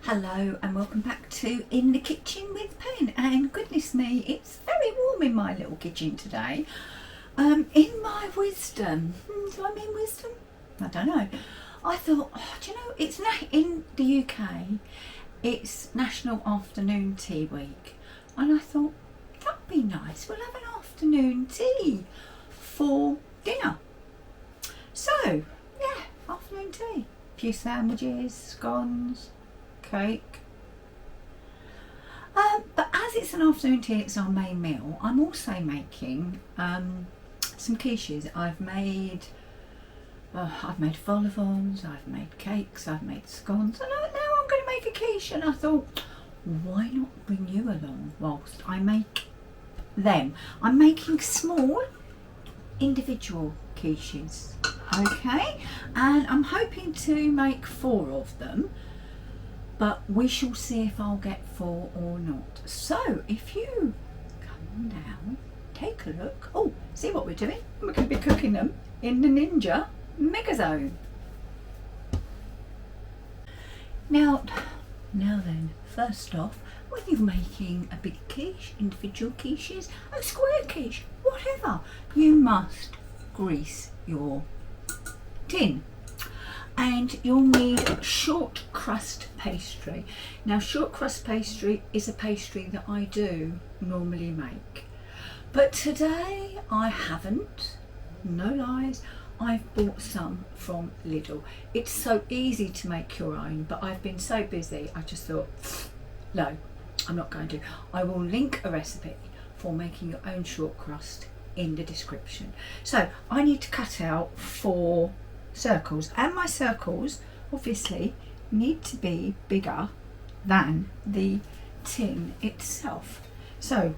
Hello and welcome back to In the Kitchen with Pen, and goodness me, it's very warm in my little kitchen today. In my wisdom, do I mean wisdom? I don't know. I thought, do you know, it's in the UK, it's National Afternoon Tea Week, and I thought that'd be nice. We'll have an afternoon tea for dinner. So yeah, afternoon tea, a few sandwiches, scones, cake. But as it's an afternoon tea, it's our main meal, I'm also making some quiches. I've made vol au vents, I've made cakes, I've made scones, and now I'm going to make a quiche, and I thought, why not bring you along whilst I make them. I'm making small individual quiches, okay, and I'm hoping to make 4 of them, but we shall see if I'll get 4 or not. So if you come on down, take a look. Oh, see what we're doing? We're going to be cooking them in the Ninja Mega Zone. Now then, first off, when you're making a big quiche, individual quiches, a square quiche, whatever, you must grease your tin. And you'll need short crust pastry. Now, short crust pastry is a pastry that I do normally make, but today I haven't, no lies. I've bought some from Lidl. It's so easy to make your own, but I've been so busy, I just thought, no, I'm not going to. I will link a recipe for making your own short crust in the description. So I need to cut out 4 circles, and my circles obviously need to be bigger than the tin itself. So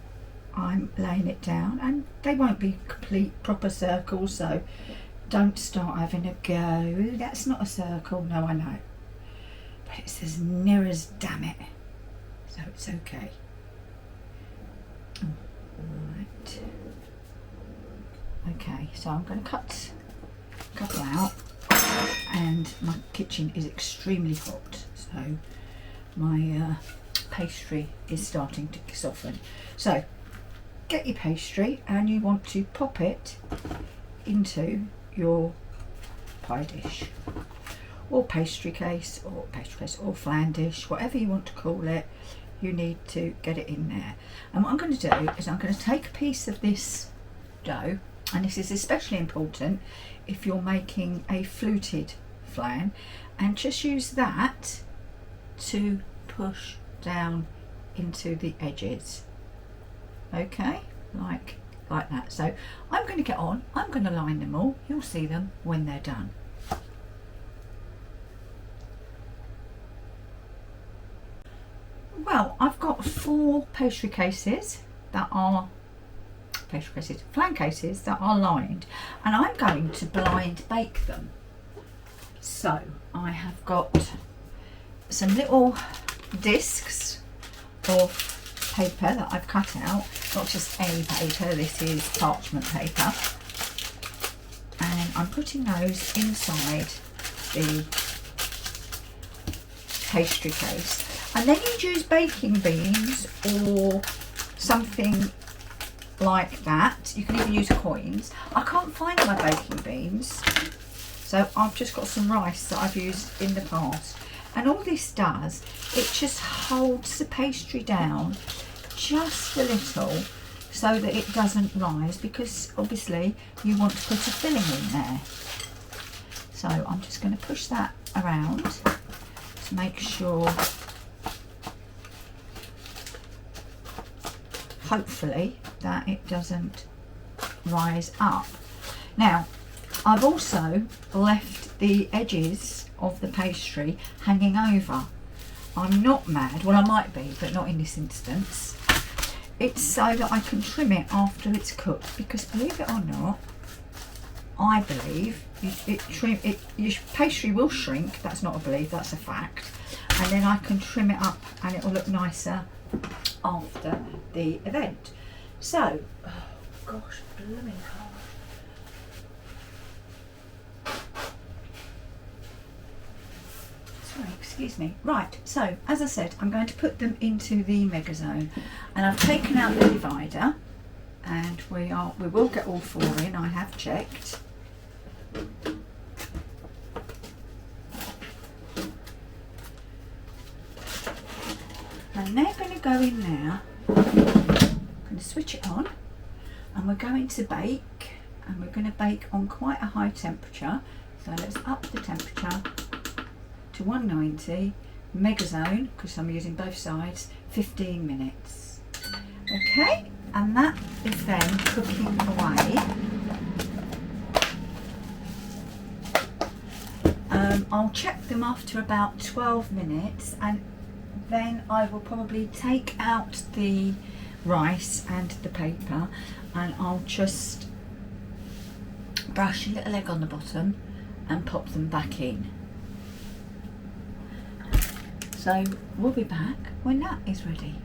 I'm laying it down, and they won't be complete proper circles, so don't start having a go. That's not a circle. No, I know, but it's as near as damn it, so it's okay. Right, okay, so I'm going to cut a couple out, and my kitchen is extremely hot, so my pastry is starting to soften. So get your pastry, and you want to pop it into your pie dish or pastry case or flan dish, whatever you want to call it. You need to get it in there, and what I'm going to do is I'm going to take a piece of this dough, and this is especially important if you're making a fluted flan, and just use that to push down into the edges, okay, like that. So I'm going to get on, I'm going to line them all. You'll see them when they're done. Well, I've got 4 pastry cases that are flan cases that are lined, and I'm going to blind bake them. So I have got some little discs of paper that I've cut out, not just any paper, this is parchment paper, and I'm putting those inside the pastry case. And then you'd use baking beans or something like that. You can even use coins. I can't find my baking beans, so I've just got some rice that I've used in the past. And all this does, it just holds the pastry down just a little so that it doesn't rise, because obviously you want to put a filling in there. So I'm just going to push that around to make sure, hopefully, that it doesn't rise up. Now I've also left the edges of the pastry hanging over. I'm not mad, well I might be, but not in this instance. It's so that I can trim it after it's cooked, because believe it or not, I believe your pastry will shrink. That's not a belief, that's a fact. And then I can trim it up and it will look nicer after the event. So, oh gosh, blooming hard. Sorry, excuse excuse me. Right, so as I said, I'm going to put them into the mega zone, and I've taken out the divider, and we will get all 4 in. I have checked. And they're going to go in now. I'm going to switch it on, and we're going to bake, and we're going to bake on quite a high temperature. So let's up the temperature to 190, mega zone, because I'm using both sides, 15 minutes. Okay, and that is then cooking away. I'll check them after about 12 minutes, and then I will probably take out the rice and the paper, and I'll just brush a little egg on the bottom and pop them back in. So we'll be back when that is ready.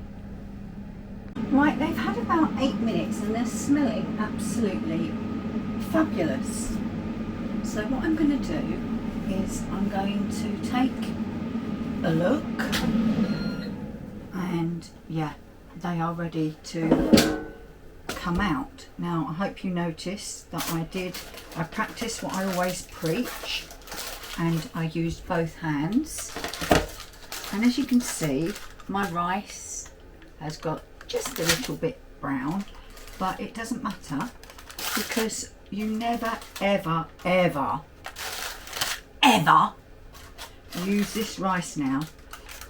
Right, they've had about 8 minutes and they're smelling absolutely fabulous. So what I'm going to do is I'm going to take a look, and yeah, they are ready to come out. Now I hope you noticed that I practiced what I always preach, and I used both hands, and as you can see my rice has got just a little bit brown, but it doesn't matter, because you never ever ever ever use this rice now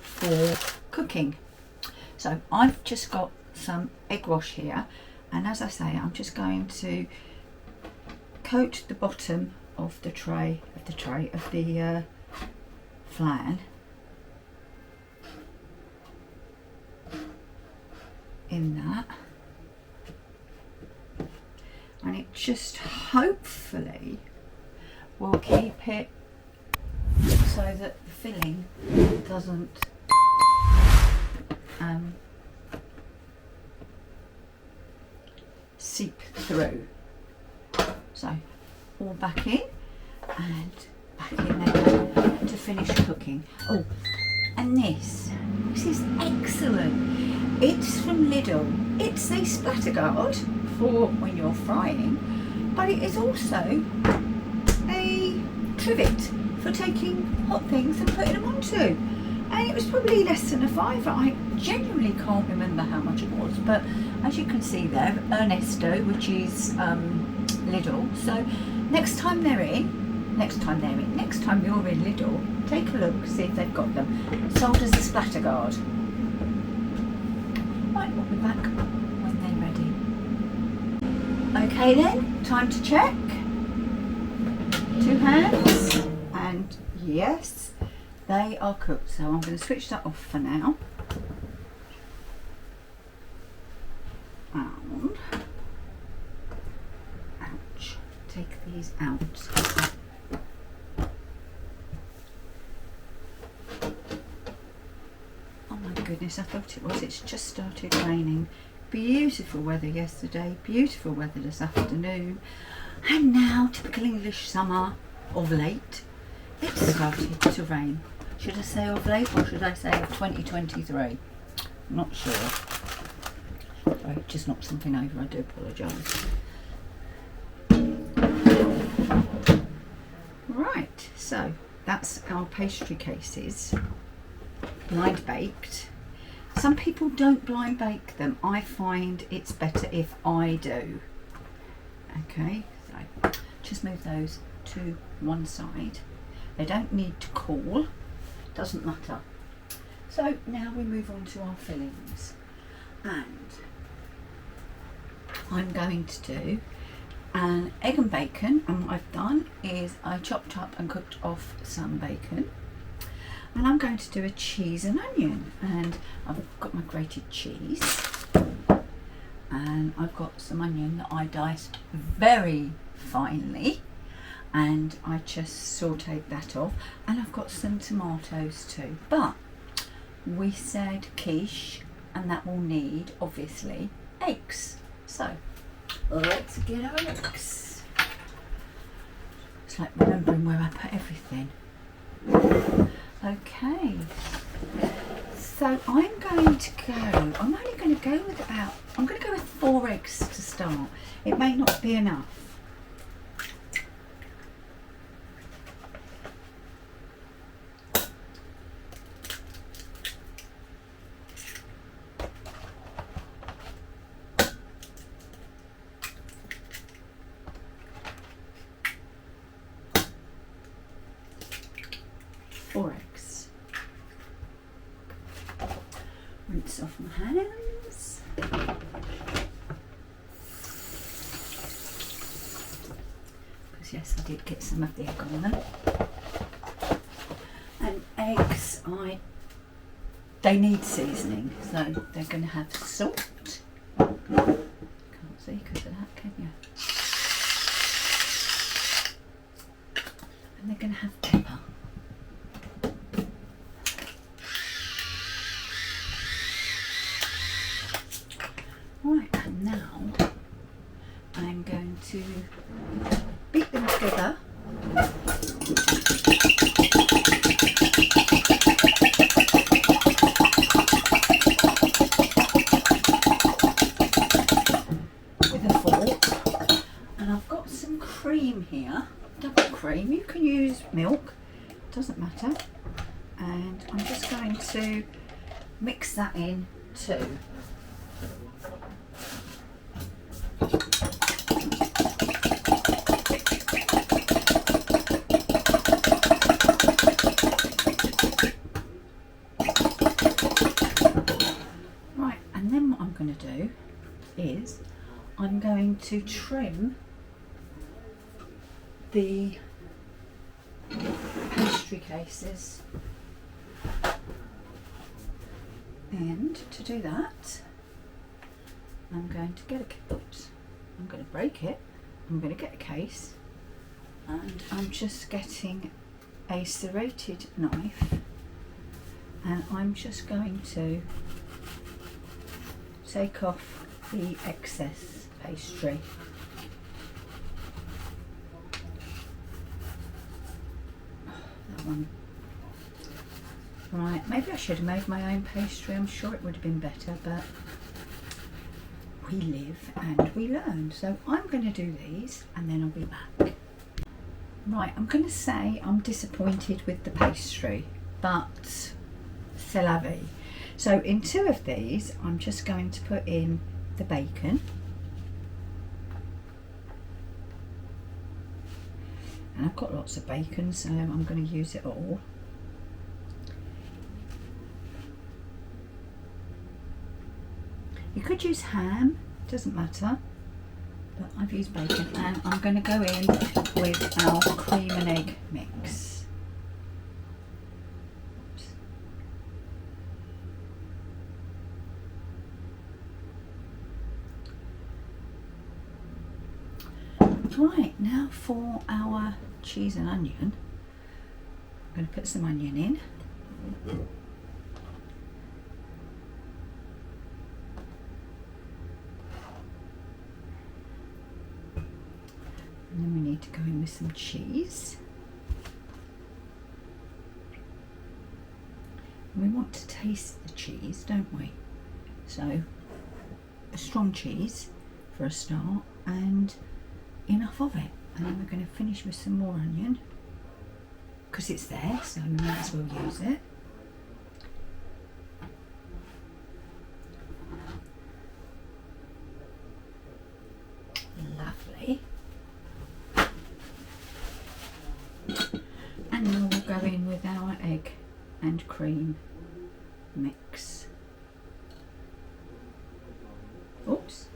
for cooking. So I've just got some egg wash here, and as I say, I'm just going to coat the bottom of the tray of the flan in that, and it just hopefully will keep it so that the filling doesn't seep through. So all back in and back in there to finish cooking. Oh, and this is excellent. It's from Lidl. It's a splatter guard for when you're frying, but it is also a trivet for taking hot things and putting them onto. And it was probably less than a £5. I genuinely can't remember how much it was, but as you can see there, Ernesto, which is Lidl. So next time you're in Lidl, take a look, see if they've got them. Sold as a splatter guard. Right, we'll be back when they're ready. Okay then, time to check. 2 hands, and yes, they are cooked. So I'm going to switch that off for now. And ouch, take these out. Oh my goodness, I thought it was. It's just started raining. Beautiful weather yesterday, beautiful weather this afternoon, and now typical English summer of late, it's started to rain. Should I say of late, or should I say of 2023? I'm not sure. Sorry, just knocked something over, I do apologise. Right, so that's our pastry cases, blind baked. Some people don't blind bake them. I find it's better if I do. Okay, so just move those to one side. They don't need to cool, doesn't matter. So now we move on to our fillings, and I'm going to do an egg and bacon, and what I've done is I chopped up and cooked off some bacon, and I'm going to do a cheese and onion, and I've got my grated cheese, and I've got some onion that I diced very finely, and I just sauteed that off, and I've got some tomatoes too. But we said quiche, and that will need obviously eggs. So let's get our eggs. It's like remembering where I put everything. Okay, so I'm only going to go with I'm going to go with 4 eggs to start. It may not be enough. Rinse off my hands. Because yes, I did get some of the egg on them. And eggs, they need seasoning, so they're going to have salt. Can't see because of that, can you? And they're going to have pepper. Right, and now I'm going to beat them together. With a fork. And I've got some cream here, double cream. You can use milk, doesn't matter. And I'm just going to mix that in too. Right, and then what I'm going to do is I'm going to trim the pastry cases, and to do that I'm going to get I'm going to break it, I'm going to get a case, and I'm just getting a serrated knife, and I'm just going to take off the excess pastry. That one. Right, maybe I should have made my own pastry. I'm sure it would have been better, but we live and we learn. So I'm going to do these and then I'll be back. Right, I'm going to say I'm disappointed with the pastry, but c'est la vie. So in 2 of these, I'm just going to put in the bacon. And I've got lots of bacon, so I'm going to use it all. You could use ham, doesn't matter, but I've used bacon, and I'm going to go in with our cream and egg mix. Right, now for our cheese and onion, I'm going to put some onion in. And then we need to go in with some cheese. And we want to taste the cheese, don't we? So a strong cheese for a start, and enough of it. And then we're going to finish with some more onion because it's there, so we might as well use it. Lovely. And now we'll go in with our egg and cream mix. Oops.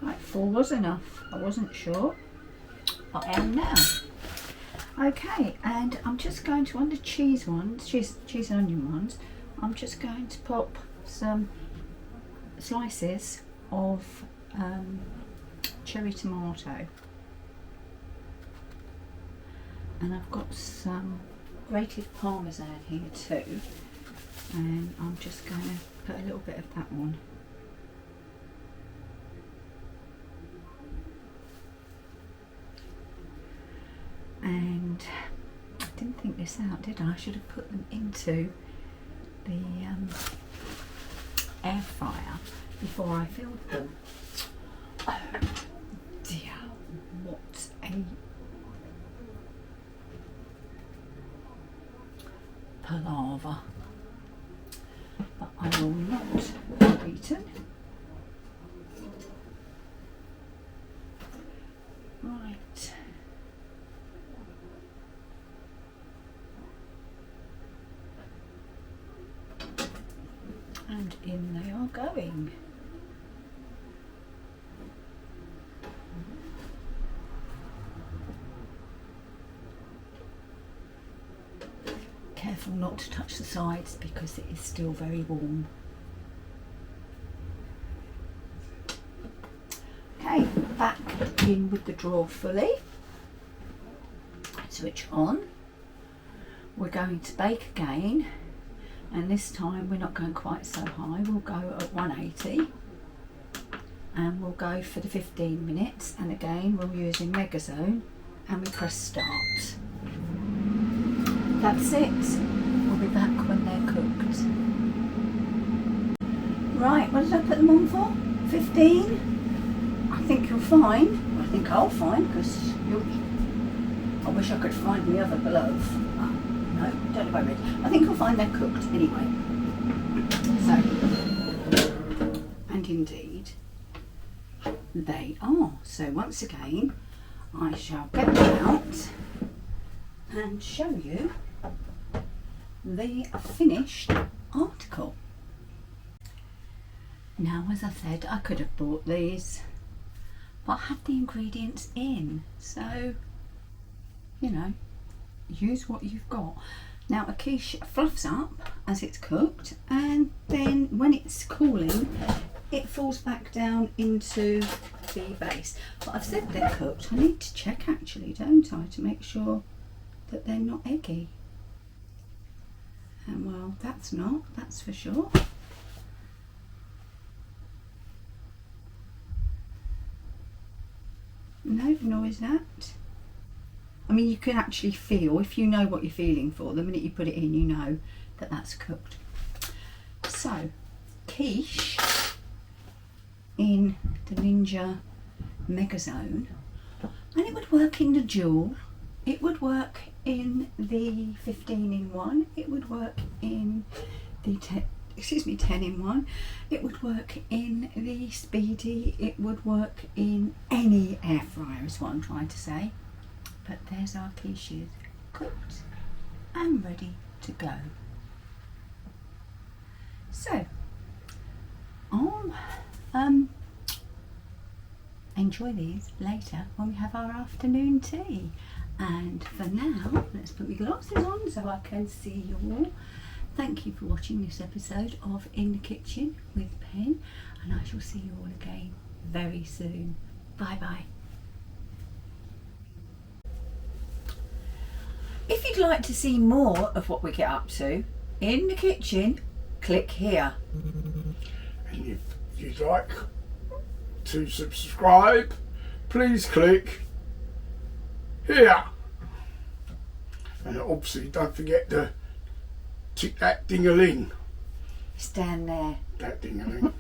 Right, 4 was enough. I wasn't sure, but I am now. Okay, and I'm just going to, on the cheese ones, cheese and onion ones, I'm just going to pop some slices of cherry tomato. And I've got some grated parmesan here too, and I'm just going to put a little bit of that on. And I didn't think this out, did I? I should have put them into the air fryer before I filled them. Oh dear, what a palaver. But I will not be beaten. Right. And in they are going. Careful not to touch the sides because it is still very warm. Okay, back in with the drawer fully. Switch on. We're going to bake again, and this time we're not going quite so high. We'll go at 180 and we'll go for the 15 minutes, and again we're using Mega Zone, and we press start. That's it. We'll be back when they're cooked. Right, what did I put them on for? 15? I think you'll find, I think I'll find, because I wish I could find the other glove. Oh, no, don't know if I read. I think you'll find they're cooked anyway. So, and indeed, they are. So once again, I shall get them out and show you the finished article. Now, as I said, I could have bought these, but I had the ingredients in, so you know, use what you've got. Now, a quiche fluffs up as it's cooked, and then when it's cooling it falls back down into the base. But I've said they're cooked. I need to check actually, don't I, to make sure that they're not eggy. And well, that's not, that's for sure. No, nor is that. I mean, you can actually feel, if you know what you're feeling for, the minute you put it in, you know that that's cooked. So, quiche in the Ninja Mega Zone, and it would work in the dual, it would work in the 15-in-1, it would work in the 10-in-1, it would work in the Speedy, it would work in any air fryer is what I'm trying to say. But there's our quiches cooked and ready to go. So I'll enjoy these later when we have our afternoon tea. And for now, let's put my glasses on so I can see you all. Thank you for watching this episode of In the Kitchen with Pen, and I shall see you all again very soon. Bye bye. If you'd like to see more of what we get up to in the kitchen, click here. And if you'd like to subscribe, please click here. And obviously don't forget to tick that ding-a-ling. Stand there. That ding-a-ling.